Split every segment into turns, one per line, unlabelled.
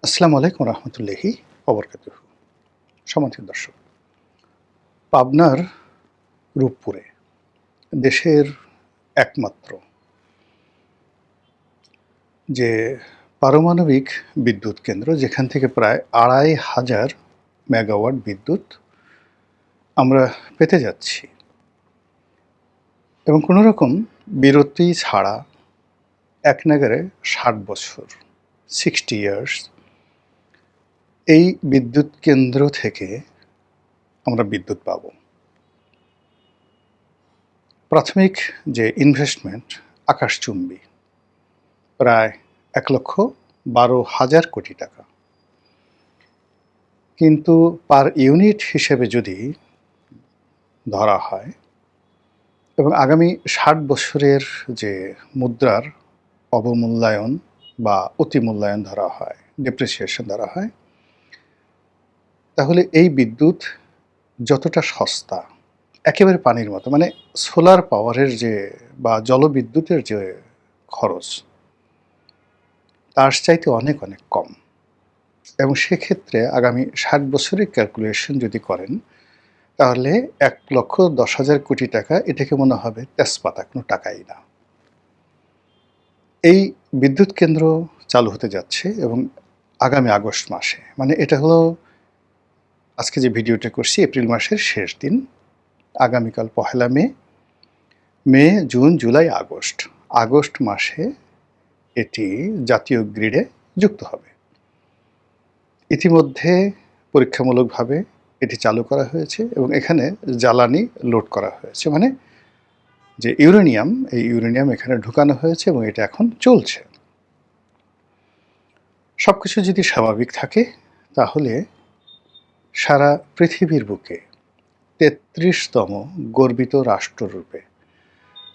আসসালামু আলাইকুম রহমতুল্লাহি ওবরকাতুহু। সম্মানিত দর্শক, পাবনার রূপপুরে দেশের একমাত্র যে পারমাণবিক বিদ্যুৎ কেন্দ্র, যেখান থেকে প্রায় ২,৫০০ মেগাওয়াট বিদ্যুৎ আমরা পেতে যাচ্ছি এবং কোনো রকম বিরতি ছাড়া একনাগাড়ে ৬০ বছর ৬০ ইয়ার্স এই বিদ্যুৎ কেন্দ্র থেকে আমরা বিদ্যুৎ পাব। প্রাথমিক যে ইনভেস্টমেন্ট আকাশচুম্বী, প্রায় ১,১২,০০০ কোটি টাকা। কিন্তু পার ইউনিট হিসেবে যদি ধরা হয় এবং আগামী ৬০ বছরের যে মুদ্রার অবমূল্যায়ন বা অতিমূল্যায়ন ধরা হয়, ডেপ্রিসিয়েশন ধরা হয়, তাহলে এই বিদ্যুৎ যতটা সস্তা, একেবারে পানির মতো, মানে সোলার পাওয়ারের যে বা জলবিদ্যুতের যে খরচ, তার চাইতে অনেক অনেক কম। এবং সেক্ষেত্রে আগামী ৬০ বছরের ক্যালকুলেশন যদি করেন, তাহলে ১,১০,০০০ কোটি টাকা, এটাকে মনে হবে তেজপাতা, কোনো টাকাই না। এই বিদ্যুৎ কেন্দ্র চালু হতে যাচ্ছে এবং আগামী আগস্ট মাসে, মানে এটা হলো আজকে যে ভিডিওটা করছি এপ্রিল মাসের শেষ দিন, আগামীকাল ১লা মে, জুন, জুলাই, আগস্ট মাসে এটি জাতীয় গ্রিডে যুক্ত হবে। ইতিমধ্যে পরীক্ষামূলকভাবে এটি চালু করা হয়েছে এবং এখানে জ্বালানি লোড করা হয়েছে, মানে যে ইউরেনিয়াম, এই ইউরেনিয়াম এখানে ঢুকানো হয়েছে এবং এটা এখন চলছে। সব কিছু যদি স্বাভাবিক থাকে, তাহলে সারা পৃথিবীর বুকে ৩৩তম গর্বিত রাষ্ট্ররূপে,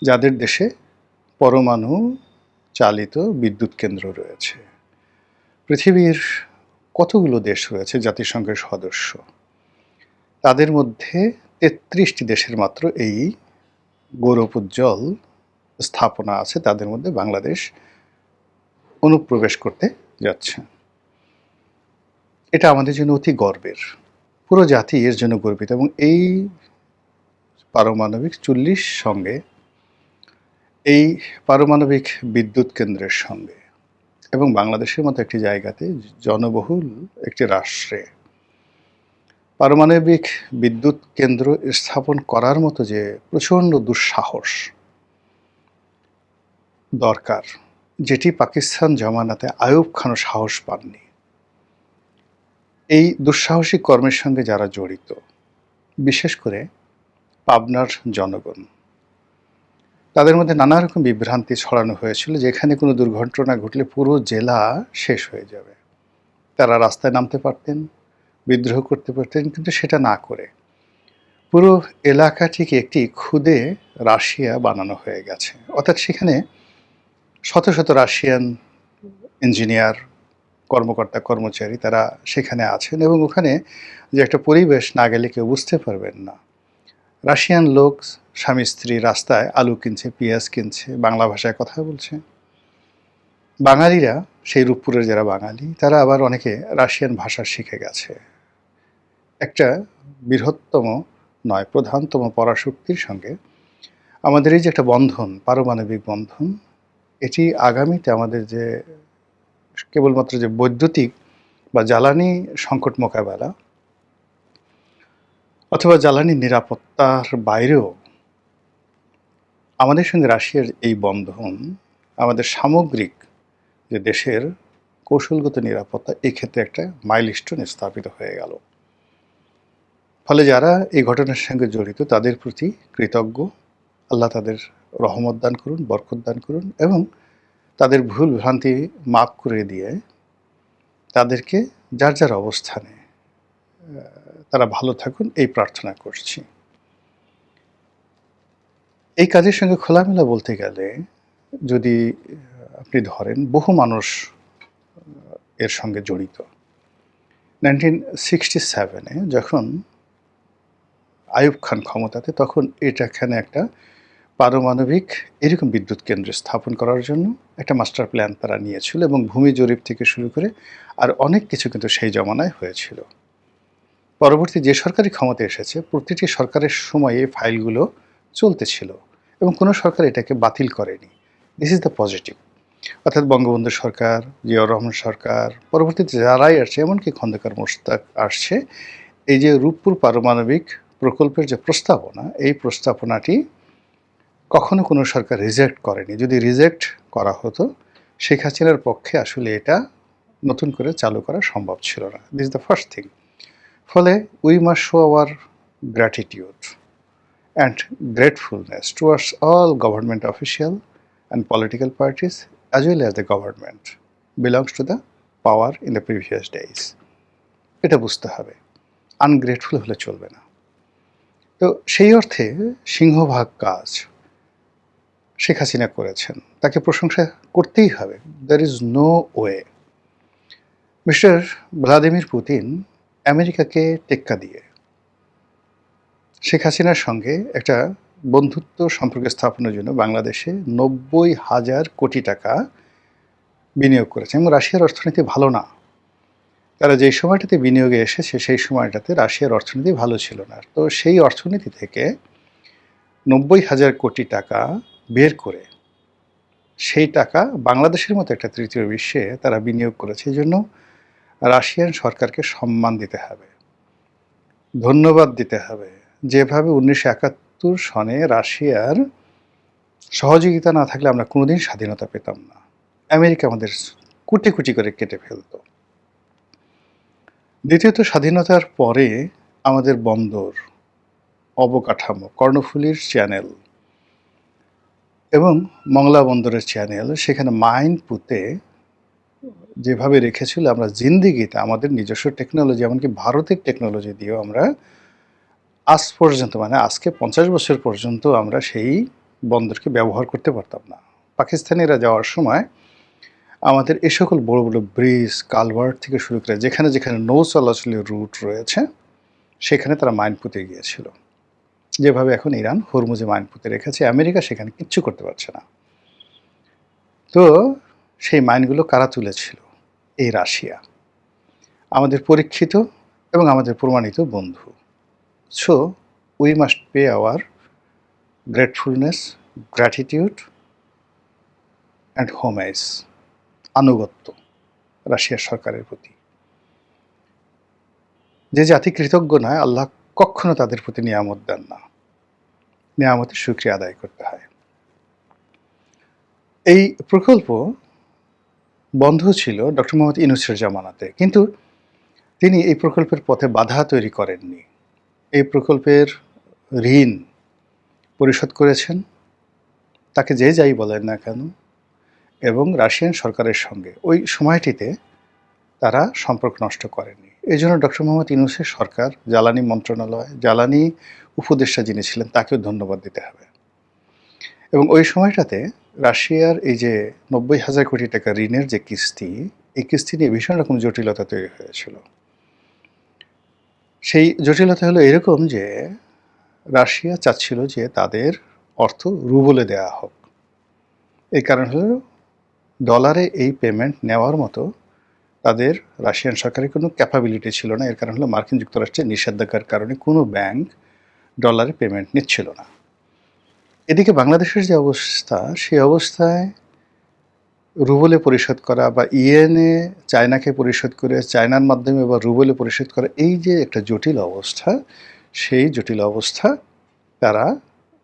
যাদের দেশে পরমাণু চালিত বিদ্যুৎ কেন্দ্র রয়েছে, পৃথিবীর কতগুলো দেশ রয়েছে জাতিসংঘের সদস্য, তাদের মধ্যে ৩৩টি দেশের মাত্র এই গৌরবোজ্জ্বল স্থাপনা আছে, তাদের মধ্যে বাংলাদেশ অনুপ্রবেশ করতে যাচ্ছে। এটা আমাদের জন্য অতি গর্বের, পুরো জাতি এর জন্য গর্বিত। এবং এই পারমাণবিক চুল্লির সঙ্গে, এই পারমাণবিক বিদ্যুৎ কেন্দ্রের সঙ্গে এবং বাংলাদেশের মতো একটি জায়গাতে, জনবহুল একটি রাষ্ট্রে পারমাণবিক বিদ্যুৎ কেন্দ্র স্থাপন করার মতো যে প্রচণ্ড দুঃসাহস দরকার, যেটি পাকিস্তান জমানাতে আইয়ুব খানও সাহস পাননি। এই দুঃসাহসিক কর্মের সঙ্গে যারা জড়িত, বিশেষ করে পাবনার জনগণ, তাদের মধ্যে নানা রকম বিভ্রান্তি ছড়ানো হয়েছিল, যেখানে কোনো দুর্ঘটনা ঘটলে পুরো জেলা শেষ হয়ে যাবে। তারা রাস্তায় নামতে পারতেন, বিদ্রোহ করতে পারতেন, কিন্তু সেটা না করে পুরো এলাকাটিকে একটি ক্ষুদে রাশিয়া বানানো হয়ে গেছে। অর্থাৎ সেখানে শত শত রাশিয়ান ইঞ্জিনিয়ার, কর্মকর্তা, কর্মচারী, তারা সেখানে আছেন এবং ওখানে যে একটা পরিবেশ, না গেলে কেউ বুঝতে পারবেন না। রাশিয়ান লোক স্বামী স্ত্রী রাস্তায় আলু কিনছে, পেঁয়াজ কিনছে, বাংলা ভাষায় কথা বলছে। বাঙালিরা, সেই রূপপুরের যারা বাঙালি, তারা আবার অনেকে রাশিয়ান ভাষা শিখে গেছে। একটা বৃহত্তম নয়, প্রধানতম পরাশক্তির সঙ্গে আমাদের এই যে একটা বন্ধন, পারমাণবিক বন্ধন, এটি আগামীতে আমাদের যে কেবলমাত্র যে বৈদ্যুতিক বা জ্বালানি সংকট মোকাবেলা অথবা জ্বালানি নিরাপত্তার বাইরেও আমাদের সঙ্গে রাশিয়ার এই বন্ধন আমাদের সামগ্রিক যে দেশের কৌশলগত নিরাপত্তা, এই ক্ষেত্রে একটা মাইলস্টোন স্থাপিত হয়ে গেল। ফলে যারা এই ঘটনার সঙ্গে জড়িত, তাদের প্রতি কৃতজ্ঞ। আল্লাহ তাদের রহমত দান করুন, বরকত দান করুন এবং তাদের ভুল ভ্রান্তি মাফ করে দিয়ে তাদেরকে যার যার অবস্থানে তারা ভালো থাকুন, এই প্রার্থনা করছি। এই কাজের সঙ্গে খোলামেলা বলতে গেলে, যদি আপনি ধরেন, বহু মানুষ এর সঙ্গে জড়িত। 1967-এ যখন আইয়ুব খান ক্ষমতাতে, তখন এখানে একটা পারমাণবিক এরকম বিদ্যুৎ কেন্দ্র স্থাপন করার জন্য একটা মাস্টার প্ল্যান তারা নিয়েছিল এবং ভূমি জরিপ থেকে শুরু করে আর অনেক কিছু কিন্তু সেই জমানায় হয়েছিল। পরবর্তী যে সরকারি ক্ষমতায় এসেছে প্রতিটি সরকারের সময় এই ফাইলগুলো চলতেছিল এবং কোনো সরকার এটাকে বাতিল করেনি। This is the positive. অর্থাৎ বঙ্গবন্ধু সরকার, জিয়াউর রহমান সরকার, পরবর্তীতে যারাই আসছে, এমনকি খন্দকার মোশতাক আসছে, এই যে রূপপুর পারমাণবিক প্রকল্পের যে প্রস্তাবনা, এই প্রস্তাবনাটি কখনো কোনো সরকার রিজেক্ট করেনি। যদি রিজেক্ট করা হতো, শেখ হাসিনার পক্ষে আসলে এটা নতুন করে চালু করা সম্ভব ছিল না। This is the first thing. ফলে we must show our gratitude and gratefulness towards all government official and political parties as well as the government belongs to the power in the previous days. এটা বুঝতে হবে, ungrateful হলে চলবে না। তো সেই অর্থে সিংহভাগ কাজ শেখ হাসিনা করেছেন, তাকে প্রশংসা করতেই হবে। There is no way. Mister Vladimir Putin আমেরিকাকে টেক্কা দিয়ে শেখ হাসিনার সঙ্গে একটা বন্ধুত্ব সম্পর্ক স্থাপনের জন্য বাংলাদেশে ৯০,০০০ কোটি টাকা বিনিয়োগ করেছে এবং রাশিয়ার অর্থনীতি ভালো না। তারা যেই সময়টাতে বিনিয়োগে এসেছে সেই সময়টাতে রাশিয়ার অর্থনীতি ভালো ছিল না। তো সেই অর্থনীতি থেকে ৯০,০০০ কোটি টাকা বের করে সেই টাকা বাংলাদেশের মতো একটা তৃতীয় বিশ্বে তারা বিনিয়োগ করেছে। এই জন্য রাশিয়ান সরকারকে সম্মান দিতে হবে, ধন্যবাদ দিতে হবে। যেভাবে ১৯৭১ সনে রাশিয়ার সহযোগিতা না থাকলে আমরা কোনোদিন স্বাধীনতা পেতাম না। আমেরিকা আমাদের কুটি কুটি করে কেটে ফেলত। দ্বিতীয়ত, স্বাধীনতার পরে আমাদের বন্দর, অবকাঠামো, কর্ণফুলীর চ্যানেল এবং মংলা বন্দরের চ্যানেল, সেখানে মাইন পুঁতে যেভাবে রেখেছিল, আমরা জিন্দিগিতে আমাদের নিজস্ব টেকনোলজি, এমনকি ভারতের টেকনোলজি দিয়েও আমরা আজ পর্যন্ত, মানে আজকে ৫০ বছর পর্যন্ত আমরা সেই বন্দরকে ব্যবহার করতে পারতাম না। পাকিস্তানিরা যাওয়ার সময় আমাদের এ সকল বড় বড় ব্রিজ, কালভার্ট থেকে শুরু করে যেখানে যেখানে নৌ চলাচলের রুট রয়েছে সেখানে তারা মাইন পুঁতে গিয়েছিল। যেভাবে এখন ইরান হরমুজে মাইন পুঁতে রেখেছে, আমেরিকা সেখানে কিচ্ছু করতে পারছে না। তো সেই মাইনগুলো কারা তুলেছিল? এই রাশিয়া, আমাদের পরীক্ষিত এবং আমাদের প্রমাণিত বন্ধু। So we must pay our gratefulness, gratitude and homage, আনুগত্য রাশিয়ার সরকারের প্রতি। যে জাতি কৃতজ্ঞ নয়, আল্লাহ কখনো তাদের প্রতি নিয়ামত দেন না। নিয়ামতের শুকরিয়া আদায় করতে হয়। এই প্রকল্প বন্ধ ছিল ডক্টর মোহাম্মদ ইউনূসের জামানাতে, কিন্তু তিনি এই প্রকল্পের পথে বাধা তৈরি করেননি। এই প্রকল্পের ঋণ পরিশোধ করেছেন, তাকে যে যাই বলেন না কেন, এবং রাশিয়ান সরকারের সঙ্গে ওই সময়টিতে তারা সম্পর্ক নষ্ট করেনি। এই জন্য ডক্টর মোহাম্মদ ইউনূসের সরকার, জ্বালানি মন্ত্রণালয়, জ্বালানি উপদেষ্টা যিনি ছিলেন তাকেও ধন্যবাদ দিতে হবে। এবং ওই সময়টাতে রাশিয়ার এই যে ৯০,০০০ কোটি টাকা ঋণের যে কিস্তি, এই কিস্তি নিয়ে ভীষণ রকম জটিলতা তৈরি হয়েছিল। সেই জটিলতা হলো এরকম যে রাশিয়া চাচ্ছিল যে তাদের অর্থ রুবলে দেওয়া হোক। এই কারণ হলো ডলারে এই পেমেন্ট নেওয়ার মতো তাদের রাশিয়ান সরকারের কোনো ক্যাপাবিলিটি ছিল না। এর কারণ হলো মার্কিন যুক্তরাষ্ট্রের নিষেধাজ্ঞার কারণে কোনো ব্যাংক ডলারে পেমেন্ট নিচ্ছিল না। এদিকে বাংলাদেশের যে অবস্থা, সেই অবস্থায় রুবলে পরিশোধ করা বা ইয়েনে চায়নাকে পরিশোধ করে চায়নার মাধ্যমে বা রুবলে পরিশোধ করা, এই যে একটা জটিল অবস্থা, সেই জটিল অবস্থা তারা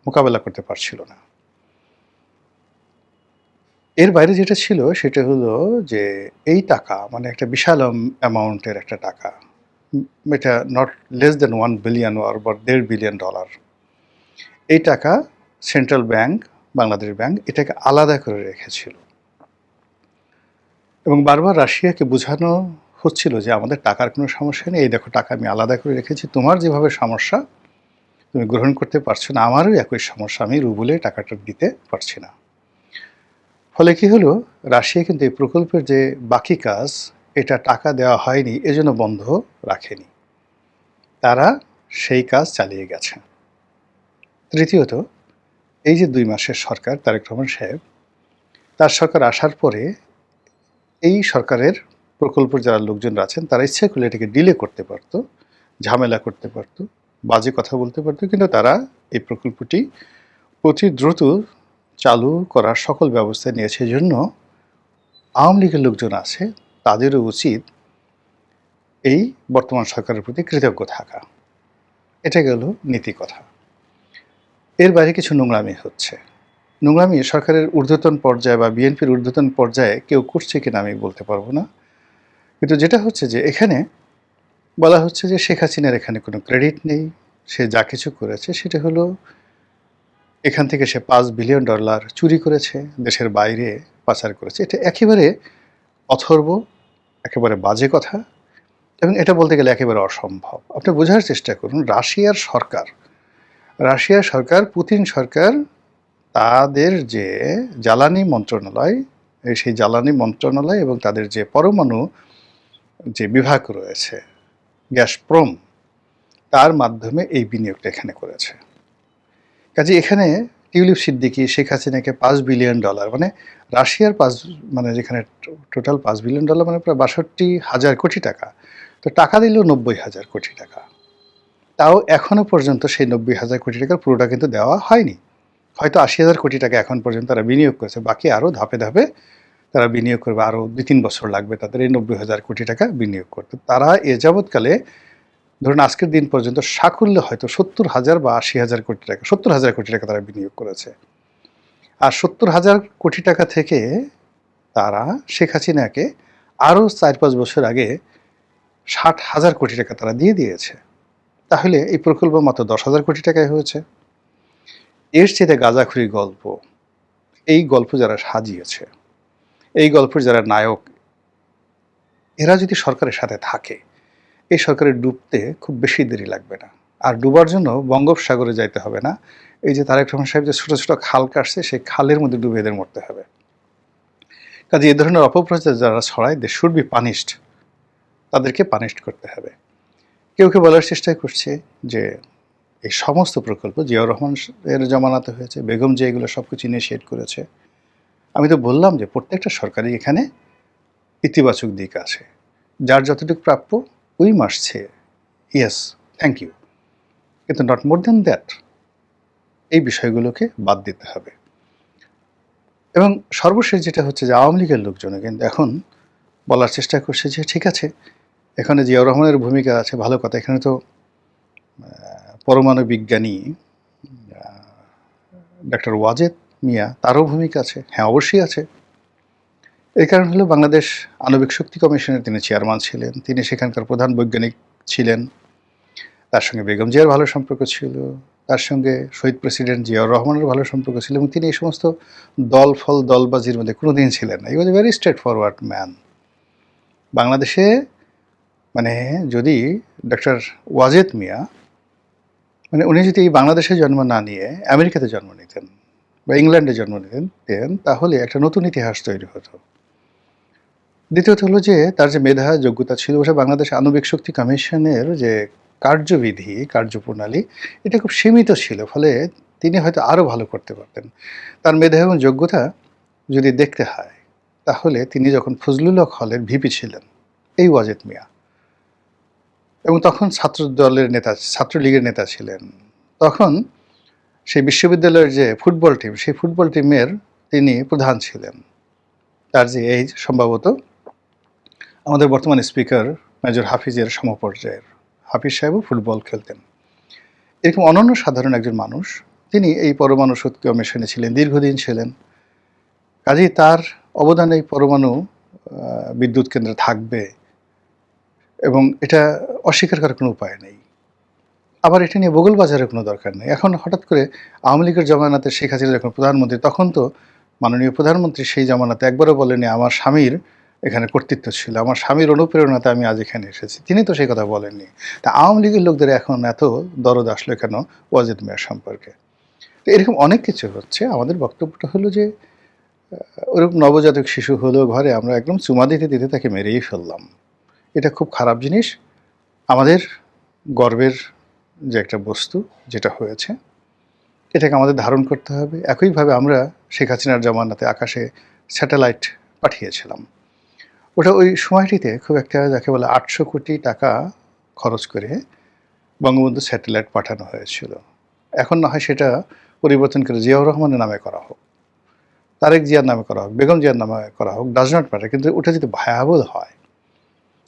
মোকাবেলা করতে পারছিল না। এর বাইরে যেটা ছিল সেটা হলো যে এই টাকা, মানে একটা বিশাল অ্যামাউন্টের একটা টাকা, এটা not less than 1 billion or $1.5 billion. এই টাকা সেন্ট্রাল ব্যাংক, বাংলাদেশ ব্যাংক এটাকে আলাদা করে রেখেছিল এবং বারবার রাশিয়াকে বোঝানো হচ্ছিল যে আমাদের টাকার কোনো সমস্যা নেই, এই দেখো টাকা আমি আলাদা করে রেখেছি, তোমার যেভাবে সমস্যা তুমি গ্রহণ করতে পারছো না, আমারও একই সমস্যা, আমি রুবলে টাকাটা দিতে পারছি না। ফলে কি হলো, রাশিয়া কিন্তু এই প্রকল্পের যে বাকি কাজ, এটা টাকা দেওয়া হয়নি এজন্য বন্ধ রাখেনি, তারা সেই কাজ চালিয়ে গেছে। তৃতীয়ত, এই যে ২ মাসের সরকার তারেক রহমান সাহেব, তার সরকার আসার পরে এই সরকারের প্রকল্পের যারা লোকজনরা আছেন তারা ইচ্ছে করলে এটাকে ডিলে করতে পারত, ঝামেলা করতে পারত, বাজে কথা বলতে পারত, কিন্তু তারা এই প্রকল্পটি অতি দ্রুত চালু করার সকল ব্যবস্থা নিয়েছে। এজন্য আওয়ামী লীগের লোকজন আছে, তাদেরও উচিত এই বর্তমান সরকারের প্রতি কৃতজ্ঞ থাকা। এটা গেল নীতি কথা। এর বাইরে কিছু নোংরামি হচ্ছে। নোংরামি সরকারের ঊর্ধ্বতন পর্যায়ে বা বিএনপির ঊর্ধ্বতন পর্যায়ে কেউ করছে কিনা আমি বলতে পারবো না, কিন্তু যেটা হচ্ছে যে এখানে বলা হচ্ছে যে শেখ হাসিনার এখানে কোনো ক্রেডিট নেই, সে যা কিছু করেছে সেটা হলো এখান থেকে সে $5 বিলিয়ন চুরি করেছে, দেশের বাইরে পাচার করেছে। এটা একেবারে অথর্ব, একেবারে বাজে কথা, এবং এটা বলতে গেলে একেবারে অসম্ভব। আপনি বোঝার চেষ্টা করুন, রাশিয়ার সরকার, পুতিন সরকার, তাদের যে জ্বালানি মন্ত্রণালয়, সেই জ্বালানি মন্ত্রণালয় এবং তাদের যে পরমাণু যে বিভাগ রয়েছে, গ্যাসপ্রম, তার মাধ্যমে এই বিনিয়োগটা এখানে করেছে। কাজে এখানে টিউলিপ সিদ্দিকী শেখ হাসিনাকে $5 বিলিয়ন, মানে রাশিয়ার মানে যেখানে টোটাল $5 বিলিয়ন মানে প্রায় ৬২,০০০ কোটি টাকা, তো টাকা দিল ৯০,০০০ কোটি টাকা। তাও এখনও পর্যন্ত সেই ৯০,০০০ কোটি টাকার পুরোটা কিন্তু দেওয়া হয়নি। হয়তো ৮০,০০০ কোটি টাকা এখন পর্যন্ত তারা বিনিয়োগ করেছে, বাকি আরও ধাপে ধাপে তারা বিনিয়োগ করবে, আরও ২-৩ বছর লাগবে তাদের এই ৯০,০০০ কোটি টাকা বিনিয়োগ করতে। তারা এ যাবৎকালে ধরুন আজকের দিন পর্যন্ত সাকুল্যে হয়তো ৭০,০০০ বা ৮০,০০০ কোটি টাকা, ৭০,০০০ কোটি টাকা তারা বিনিয়োগ করেছে। আর ৭০,০০০ কোটি টাকা থেকে তারা শেখ হাসিনাকে আরও ৪-৫ বছর আগে ৬০,০০০ কোটি টাকা তারা দিয়ে দিয়েছে। তাহলে এই প্রকল্প মাত্র ১০,০০০ কোটি টাকায় হয়েছে। এর চেয়ে গাঁজাখুরি গল্প, এই গল্প যারা সাজিয়েছে, এই গল্পের যারা নায়ক, এরা যদি সরকারের সাথে থাকে, এই সরকারের ডুবতে খুব বেশি দেরি লাগবে না। আর ডুবার জন্য বঙ্গোপসাগরে যাইতে হবে না। এই যে তারেক রহমান সাহেব যে ছোটো ছোটো খাল কাটছে, সেই খালের মধ্যে ডুবে এদের মরতে হবে। কাজে এ ধরনের অপপ্রচার যারা ছড়ায়, দে শুড বি পানিশড, তাদেরকে পানিশড করতে হবে। কেউ কেউ বলার চেষ্টা করছে যে এই সমস্ত প্রকল্প জিয়াউর রহমানের জমানাতে হয়েছে, বেগম যে এগুলো সব কিছু ইনিশিয়েট করেছে। আমি তো বললাম যে প্রত্যেকটা সরকারই এখানে ইতিবাচক দিক আছে, যার যতটুকু প্রাপ্য we must say yes, thank you, কিন্তু নট মোর দ্যান দ্যাট। এই বিষয়গুলোকে বাদ দিতে হবে। এবং সর্বশেষ যেটা হচ্ছে যে আওয়ামী লীগের লোকজন কিন্তু এখন বলার চেষ্টা করছে যে ঠিক আছে, এখানে জিয়াউর রহমানের ভূমিকা আছে, ভালো কথা, এখানে তো পরমাণু বিজ্ঞানী ডক্টর ওয়াজেদ মিয়া, তারও ভূমিকা আছে। হ্যাঁ, অবশ্যই আছে। এর কারণ হলো বাংলাদেশ আণবিক শক্তি কমিশনের তিনি চেয়ারম্যান ছিলেন, তিনি সেখানকার প্রধান বৈজ্ঞানিক ছিলেন, তার সঙ্গে বেগম জিয়ার ভালো সম্পর্ক ছিল, তার সঙ্গে শহীদ প্রেসিডেন্ট জিয়াউর রহমানের ভালো সম্পর্ক ছিল, এবং তিনি এই সমস্ত দলবাজির মধ্যে কোনো দিন ছিলেন না। He was a very straightforward man. বাংলাদেশে মানে যদি ডক্টর ওয়াজেদ মিয়া, মানে উনি যদি এই বাংলাদেশে জন্ম না নিয়ে আমেরিকাতে জন্ম নিতেন বা ইংল্যান্ডে জন্ম নিতেন, তাহলে একটা নতুন ইতিহাস তৈরি হতো। দ্বিতীয়ত হলো যে তার যে মেধা যোগ্যতা ছিল, ওটা বাংলাদেশ আণবিক শক্তি কমিশনের যে কার্যবিধি, কার্যপ্রণালী, এটা খুব সীমিত ছিল, ফলে তিনি হয়তো আরও ভালো করতে পারতেন। তার মেধা এবং যোগ্যতা যদি দেখতে হয়, তাহলে তিনি যখন ফজলুল হক হলের ভিপি ছিলেন, এই ওয়াজেদ মিয়া, এবং তখন ছাত্রলীগের নেতা ছিলেন, তখন সেই বিশ্ববিদ্যালয়ের যে ফুটবল টিম, সেই ফুটবল টিমের তিনি প্রধান ছিলেন। তার যে এই সম্ভবত আমাদের বর্তমান স্পিকার মেজর হাফিজের সমপর্যায়ের, হাফিজ সাহেবও ফুটবল খেলতেন। এরকম অনন্য সাধারণ একজন মানুষ, তিনি এই পরমাণু শক্তি কমিশনে ছিলেন, দীর্ঘদিন ছিলেন। কাজেই তার অবদান এই পরমাণু বিদ্যুৎ কেন্দ্রে থাকবে, এবং এটা অস্বীকার করার কোনো উপায় নেই। আবার এটা নিয়ে বগল বাজারের কোনো দরকার নেই। এখন হঠাৎ করে আওয়ামী লীগের জমানাতে শেখ হাসিনা যখন প্রধানমন্ত্রী, তখন তো মাননীয় প্রধানমন্ত্রী সেই জমানাতে একবারও বলেনি আমার স্বামীর এখানে কর্তৃত্ব ছিল, আমার স্বামীর অনুপ্রেরণাতে আমি আজ এখানে এসেছি, তিনি তো সেই কথা বলেননি। তা আওয়ামী লীগের লোকদের এখন এত দরদ আসলো কেন ওয়াজেদ মিয়ার সম্পর্কে? তো এরকম অনেক কিছু হচ্ছে। আমাদের বক্তব্যটা হলো যে ওরকম নবজাতক শিশু হলেও ঘরে আমরা একদম চুমা দিতে দিতে তাকে মেরেই ফেললাম। এটা খুব খারাপ জিনিস। আমাদের গর্বের যে একটা বস্তু যেটা হয়েছে, এটাকে আমাদের ধারণ করতে হবে। একইভাবে আমরা শেখ হাসিনার জামানাতে আকাশে স্যাটেলাইট পাঠিয়েছিলাম। ওটা ওই সময়টিতে খুব একটা যাকে বলে ৮০০ কোটি টাকা খরচ করে বঙ্গবন্ধু স্যাটেলাইট পাঠানো হয়েছিল। এখন না হয় সেটা পরিবর্তন করে জিয়াউর রহমানের নামে করা হোক, তারেক জিয়ার নামে করা হোক, বেগম জিয়ার নামে করা হোক, ডাজ নট ম্যাটার। কিন্তু ওটা যদি ভায়াবল হয়,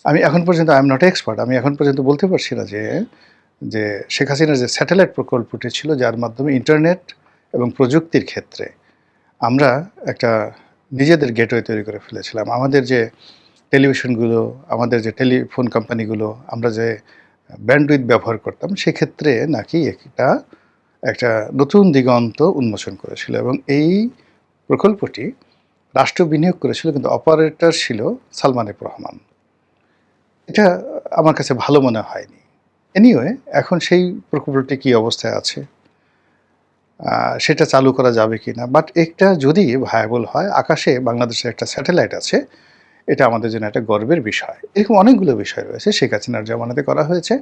আমি এখন পর্যন্ত আই এম নট এক্সপার্ট, আমি এখন পর্যন্ত বলতে পারছি না যে যে শেখ হাসিনার যে স্যাটেলাইট প্রকল্পটি ছিল যার মাধ্যমে ইন্টারনেট এবং প্রযুক্তির ক্ষেত্রে আমরা একটা নিজেদের গেটওয়ে তৈরি করে ফেলেছিলাম। আমাদের যে টেলিভিশনগুলো, আমাদের যে টেলিফোন কোম্পানিগুলো, আমরা যে ব্যান্ডউইথ ব্যবহার করতাম সেক্ষেত্রে নাকি একটা একটা নতুন দিগন্ত উন্মোচন করেছিল এবং এই প্রকল্পটি রাষ্ট্র বিনিয়োগ করেছিল কিন্তু অপারেটর ছিল সালমান এফ রহমান। এটা আমার কাছে ভালো মনে হয়নি। এনিওয়ে এখন সেই প্রকল্পটি কী অবস্থায় আছে, সেটা চালু করা যাবে কি না। বাট এটা যদি ভায়াবল হয়, আকাশে বাংলাদেশের একটা স্যাটেলাইট আছে, এটা আমাদের জন্য একটা গর্বের বিষয়। এরকম অনেকগুলো বিষয় রয়েছে শেখ হাসিনার জামানাতে করা হয়েছে।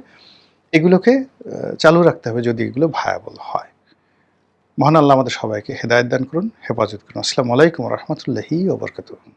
এগুলোকে চালু রাখতে হবে যদি এগুলো ভায়াবল হয়। মহান আল্লাহ আমাদের সবাইকে হেদায়েত দান করুন, হেফাজত করুন। আসসালামু আলাইকুম ওয়া রাহমাতুল্লাহি ওয়া বারাকাতুহু।